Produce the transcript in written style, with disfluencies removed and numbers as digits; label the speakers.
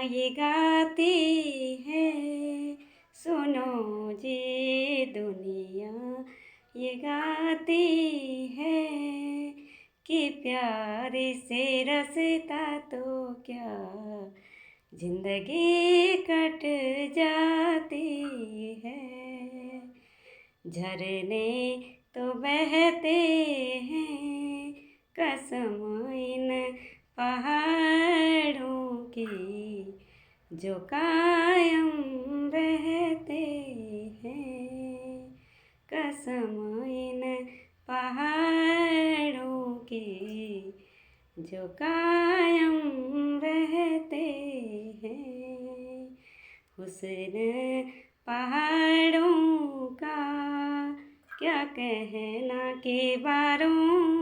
Speaker 1: ये गाती है, सुनो जी दुनिया ये गाती है कि प्यार से रास्ता तो क्या जिंदगी कट जाती है। झरने तो बहते हैं कसम इन पहाड़ों की, जो कायम रहते हैं कसम इन पहाड़ों की, जो कायम रहते हैं। हुस्न पहाड़ों का क्या कहना के बारों